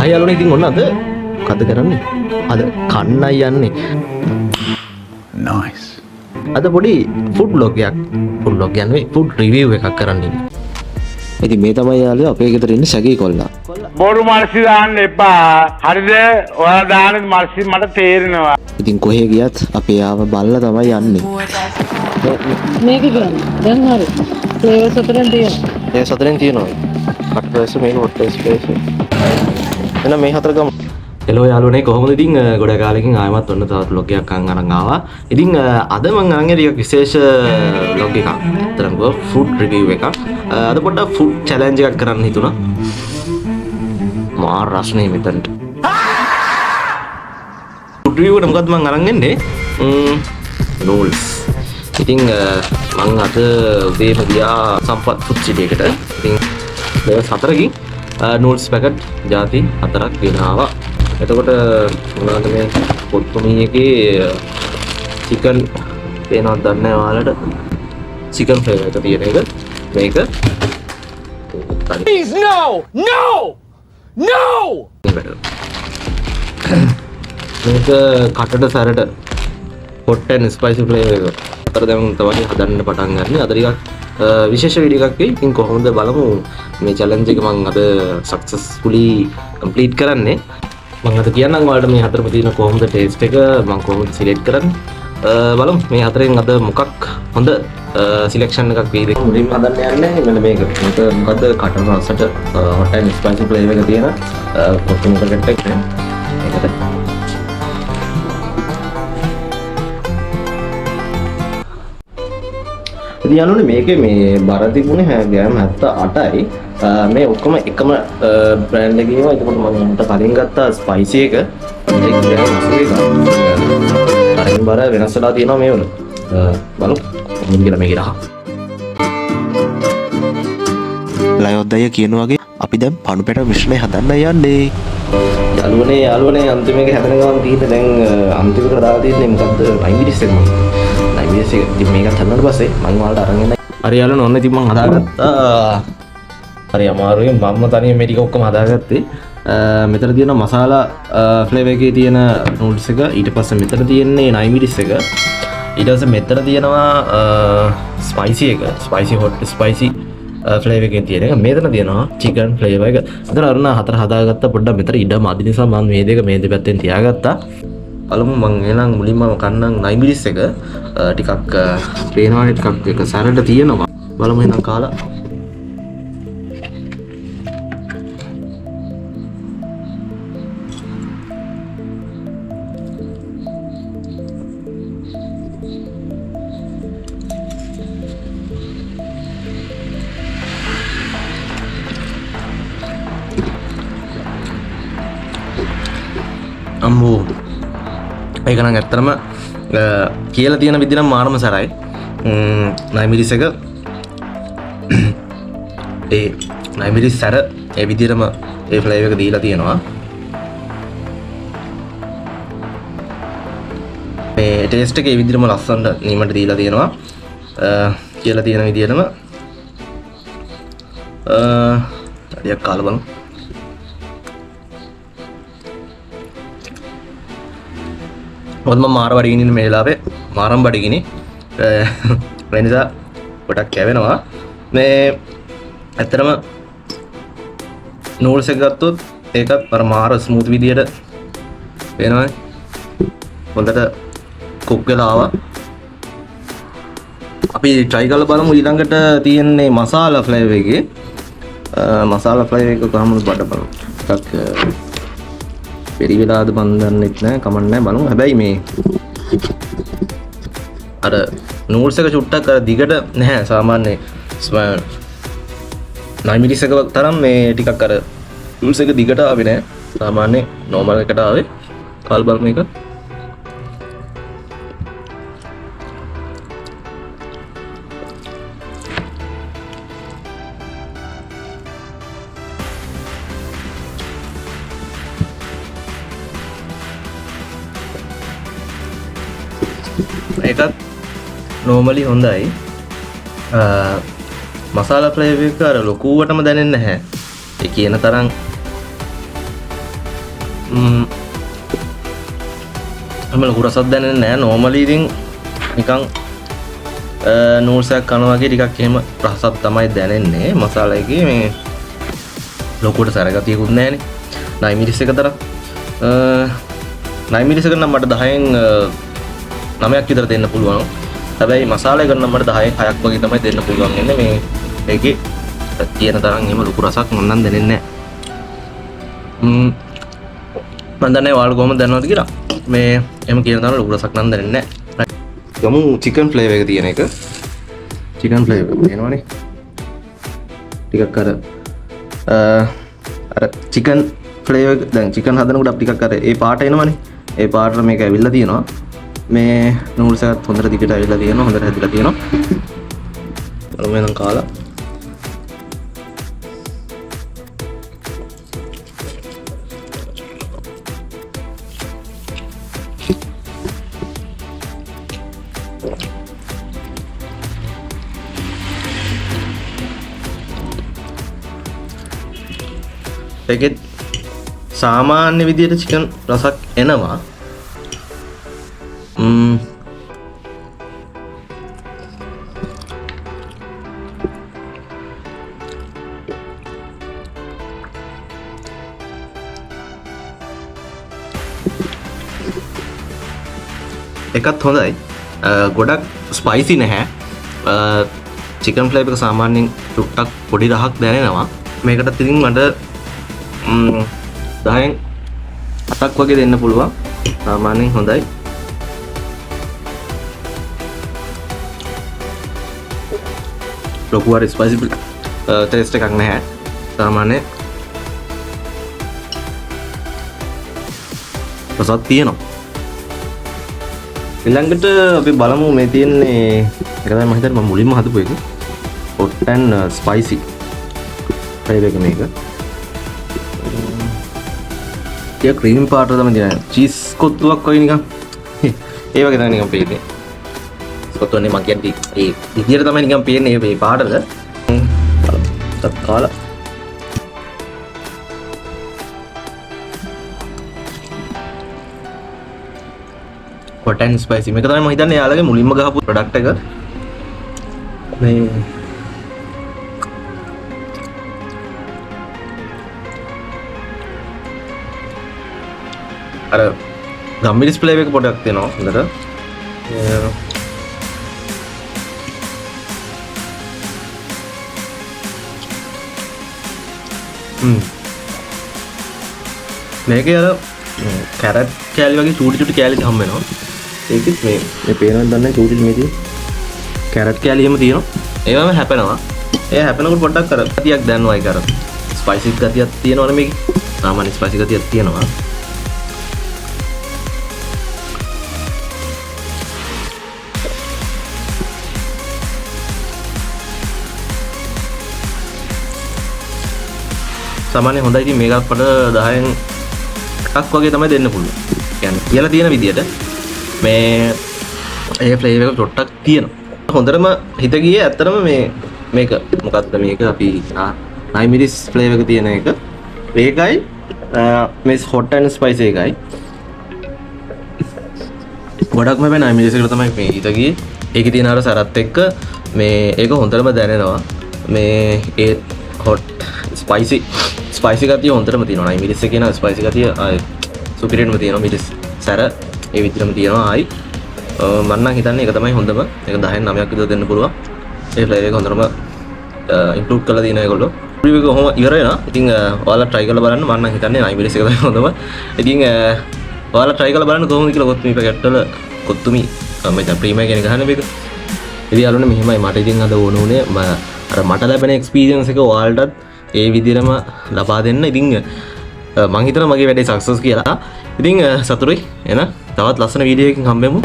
හරි යාළුවනේ ඉතින් ඔන්න අද මොකද්ද කරන්නේ? අද කන්නයි යන්නේ. Nice. අද පොඩි ෆුඩ් බ්ලොග් කියන්නේ ෆුඩ් රිවිව් එකක් කරන්න ඉන්නේ. ඉතින් මේ තමයි යාළුවා අපේ ගෙදර ඉන්න සැකී කොල්ලා. බොරු මල්සි දාන්න එපා. හරිද? ඔයාලා දාන මල්සි මට තේරෙනවා. ඉතින් කොහේ ගියත් අපේ ආව බල්ලා තමයි යන්නේ. මේක ගන්න. දැන් හරි. ෆ්ලේවර් සතරෙන් තියෙනවා. ඒ සතරෙන් තියෙනවා. කට්ටස් මේන වොටර් ස්පේස්. එන මේ හතර ගමු. හෙලෝ යාළුවනේ කොහොමද ඉතින් ගොඩ කාලෙකින් ආයමත් ඔන්න තවත් vlog එකක් අරන් ආවා. ඉතින් අද මම අරන් ටිකක් විශේෂ vlog එකක්. අතරම ෆුඩ් රිවිව් එකක්. අද පොඩ්ඩක් ෆුඩ් චැලෙන්ජ් එකක් කරන්න හිතුණා. මාර රස්නේ මෙතනට. ෆුඩ් රිවිව් එක මොකද්ද මම අරන් එන්නේ? නූල්ස්. ඉතින් මම අද උදේම ගියා සම්පත් ෆුඩ් සිටි එකට. ඉතින් දවස් 4කින් නූල්ස් පැකට් ಜಾති 4ක් ගෙනාවා. එතකොට මොනවද මේ පොත්තුමී එකේ චිකන් පේනවද දන්නේ නැහැ ඔයාලට. චිකන් ෆ්ලේවර් එක තියෙන එක. මේක Please no! මේක කටට සැරට hot and spicy ෆ්ලේවර් එක. අතර දැන් තමයි හදන්න පටන් ගන්න. අද ටිකක් විශේෂ වීඩියෝ එකක් වෙයි. ඉතින් කොහොමද බලමු මේ challenge එක මම අද successfully complete කරන්නේ. මම අද කියන්නම් ඔයාලට මේ හතරම තියෙන කොහොමද ටේස්ට් එක මම කොහොමද සිලෙක්ට් කරන්නේ. බලමු මේ හතරෙන් අද මොකක් හොඳ සිලෙක්ෂන් එකක් වෙයිද. මුලින්ම හදන්න යන්නේ මෙන්න මේක. මේක මොකද්ද කටන රසට hot and spicy flavor එක තියෙන කොත්තුමි පැකට් එක. ඒකට ඉතින් යාළුවනේ මේකේ මේ බර තිබුණේ ග්‍රෑම් 78යි. මේ ඔක්කොම එකම බ්‍රෑන්ඩ් එකේම. ඒකකොට මම උන්ට කලින් ගත්තා ස්පයිසි එක. ඒක ග්‍රෑම් 81යි. අරින් බර වෙනස් වෙලා තියෙනවා මේවල. බලමු කොහොමද කියලා මේකේ රහ. ලයොද්දය කියන වගේ අපි දැන් පණුපැට මිශ්‍රණය හදන්න යන්නේ. යාළුවනේ අන්තිම එක හැදෙන ගමන් තියෙන්නේ දැන් අන්තිමට දාලා තියෙන්නේ මොකද්ද? නයිමිරිස් එක මම. නයිමිරිස් එක ඉතින් මේකත් හදන්න පස්සේ මම ඔයාලට අරන් එන්නයි. හරි යාළුවනේ ඔන්න ඉතින් මම හදාගත්තා. හරි අමාරුවෙන් මම තනියම මේ ටික ඔක්කොම හදාගත්තේ. මෙතන තියෙන මසාලා ෆ්ලේවර් එකේ තියෙන නූඩ්ස් එක. ඊට පස්සේ මෙතන තියෙන්නේ නයිමිරිස් එක. ඊට පස්සේ මෙතන තියෙනවා ස්පයිසි එක. ස්පයිසි හොට් ස්පයිසි ෆ්ලේවර් එකේ තියෙන එක. මෙතන තියෙනවා චිකන් ෆ්ලේවර් එක. අතන අරුණ හතර හදාගත්තා. පොඩ්ඩක් මෙතන ඉඩම අදින නිසා මම මේ දෙක මේ දෙපැත්තෙන් තියාගත්තා. බලමු මම එහෙනම් මුලින්ම කන්නම් නයිමිරිස් එක. ටිකක් පේනවානේ ටිකක් එක සැරට තියෙනවා. බලමු එහෙනම් කාලා. අම්මෝ ඒක නම් ඇත්තටම කියලා තියෙන විදිහ නම් මාරම සරයි. නයිමිරිස් එක ඒ නයිමිරිස් සැර ඒ විදිහටම ඒ ෆ්ලේවර් එක දීලා තියෙනවා. මේ ටේස්ට් එක ඒ විදිහටම ලස්සනට නියමට දීලා තියෙනවා. කියලා තියෙන විදිහටම ටිකක් කාලා බලමු. මොකද මම මාර බඩගිනින් මේ වෙලාවේ මාරම් බඩගිනි ඒ නිසා ගොඩක් කැවෙනවා. මේ ඇත්තටම නූල්ස් එක ගත්තොත් ඒකත් අර මාර ස්මූත් විදියට වෙනවා. හොඳට කුක් වෙලා ආවා. අපි try කරලා බලමු ඊළඟට තියෙන්නේ මසාලා ෆ්ලේවර් එකේ. මසාලා ෆ්ලේවර් එක කොහොමද බඩ බලමු. ටිකක් පෙරි වෙලාද මන් දන්නෙත් නෑ කමක් නෑ බලමු. හැබැයි මේ අර නූල්ස් එක චුට්ටක් අර දිගට නැහැ සාමාන්‍ය නයිමිරිස් එක තරම් මේ ටිකක් අර නූල්ස් එක දිගට ආවේ නෑ. සාමාන්‍ය නෝමල් එකට ආවේ. කාල් බලමු එක. ඒකත් නෝමලි හොඳයි. මසාලා ෆ්ලේවර් එක අර ලොකුවටම දැනෙන්නේ නැහැ. ඒ කියන තරම් ලොකු රසක් දැනෙන්නේ නැහැ. නෝමලි ඉතින් නිකන් නූල්සයක් කනවා වගේ ටිකක් එහෙම රසක් තමයි දැනෙන්නේ. මසාලා එකේ මේ ලොකුවට සැරගතියකුත් නැහැනේ. 9 මිලිස් එක තරම් 9 මිලිස් එක නම් මට 10න් 9ක් විතර දෙන්න පුළුවන්. හැබැයි මසාලා එක නම් මට 10න් 6ක් වගේ තමයි දෙන්න පුළුවන් වෙන්නේ. මේ ඒකේ තියෙන තරම් එහෙම ලොකු රසක් මම නම් දැනෙන්නේ නැහැ. මම දන්නේ ඔයාලා කොහොමද දන්නවද කියලා. මේ එහෙම කියන තරම් ලොකු රසක් නම් දැනෙන්නේ නැහැ. ගමු චිකන් ෆ්ලේවර් එක තියෙන එක. චිකන් ෆ්ලේවර් එක එනවනේ. ටිකක් අර චිකන් ෆ්ලේවර් දැන් චිකන් හදනකොට අපි ටිකක් අර ඒ පාට එනවනේ. ඒ පාට මේක ඇවිල්ලා තියෙනවා. මේ නූල්ස් එකත් හොඳට දිගට ඇවිල්ලා තියෙනවා. හොඳට හැදිලා තියෙනවා. බලමු එනම් කාලා. ඒකෙත් සාමාන්‍ය විදියට චිකන් රසක් එනවා. එකත් හොඳයි. ගොඩක් ස්පයිසි නැහැ. චිකන් ෆ්ලේවර් එක සාමාන්‍යයෙන් ටුක්ටක් පොඩි රහක් දැනෙනවා. මේකට ඉතින් මට 10න් 7ක් වගේ දෙන්න පුළුවන්. සාමාන්‍යයෙන් හොඳයි. ලොකු හරි ස්පයිසි ටේස්ට් එකක් නැහැ. සාමාන්‍ය රසක් තියෙනවා. ඊළඟට අපි බලමු මේ තියෙන්නේ එක තමයි මම හිතන්නේ මම මුලින්ම හදපු එක. hot and spicy ෆ්ලේවර් එක මේක. ඒ ක්‍රීම් පාට තමයි තියෙන්නේ. චීස් කොත්තුවක් වගේ නිකන්. ඒ වගේ තමයි නිකන් පේන්නේ. කොත්තුනේ මම කියන්නේ ඒ විදියට තමයි නිකන් පේන්නේ මේ පාටද. කාලා hot and spicy මේක තමයි මම හිතන්නේ යාළුවගේ මුලින්ම ගහපු ප්‍රොඩක්ට් එක. මේ අර ගම්මිරිස් ෆ්ලේවර් එක පොඩක් දෙනවා හොඳට. මේකේ අර කැරට් කෑලි වගේ චූටි චූටි කෑලි හම්බ වෙනවා. ඒකෙත් මේ පේනවද දන්නේ චූටි මේ තියෙන කැරට් කෑලි එහෙම තියෙනවා. ඒවම හැපෙනවා. ඒ හැපෙනකොට පොඩ්ඩක් අර ගතියක් දැනනවා. ඒක අර ස්පයිසි ගතියක් තියෙනවනේ මේකේ. සාමාන්‍ය ස්පයිසි ගතියක් තියෙනවා. සාමාන්‍ය හොඳයි. ඉතින් මේකත් පඩ 10න් 8ක් වගේ තමයි දෙන්න පුළුවන්. කියන්නේ කියලා තියෙන විදියට මේ ඒ ෆ්ලේවර් එක ටොට්ටක් තියෙනවා. හොඳටම හිත ගියේ ඇත්තටම මේක මොකක්ද මේක අපි 9 මිලිස් ෆ්ලේවර් එක තියෙන එක. ඒකයි මේ hot and spicy එකයි. ගොඩක්ම මේ 9 මිලිස් එකට තමයි මේ හිත ගියේ. ඒකේ තියෙන අර සරත් එක්ක මේ ඒක හොඳටම දැනෙනවා. මේ ඒ hot ස්පයිසි ගතිය හොඳටම තියෙනවා. 9 මිලිස් එකේ න ස්පයිසි ගතිය සුපිරියර්ම තියෙනවා. මිලිස් සැර ඒ විදිහටම තියෙනවා. ආයි මම නම් හිතන්නේ ඒක තමයි හොඳම. ඒක 10න් 9ක් විතර දෙන්න පුළුවන්. ඒ ෆ්ලේවර් එක හොඳටම ඉම්ප්‍රූව් කරලා තියෙනවා ඒගොල්ලෝ. රිවිව් එක කොහොම ඉවර වෙනවා. ඉතින් ඔයාලා try කරලා බලන්න. මම නම් හිතන්නේ 9 මිලිස් එක තමයි හොඳම. ඉතින් ඔයාලා try කරලා බලන්න කොහොමද කියලා කොත්තුමි පැකට් වල කොත්තුමි මම දැන් ප්‍රීමියම් කියන ගහන්නේ මේක. ඉතින් යාළුවනේ මෙහෙමයි මට ඉතින් අද ඕන උනේ අර මට ලැබෙන එක්ස්පීරියන්ස් එක ඔයාලටත් ඒ විදිහටම ලබා දෙන්න. ඉතින් මං හිතනවා මගේ වැඩේ සක්සස් කියලා. ඉතින් සතුටුයි. එහෙනම් තවත් ලස්සන වීඩියෝ එකකින් හම්බෙමු.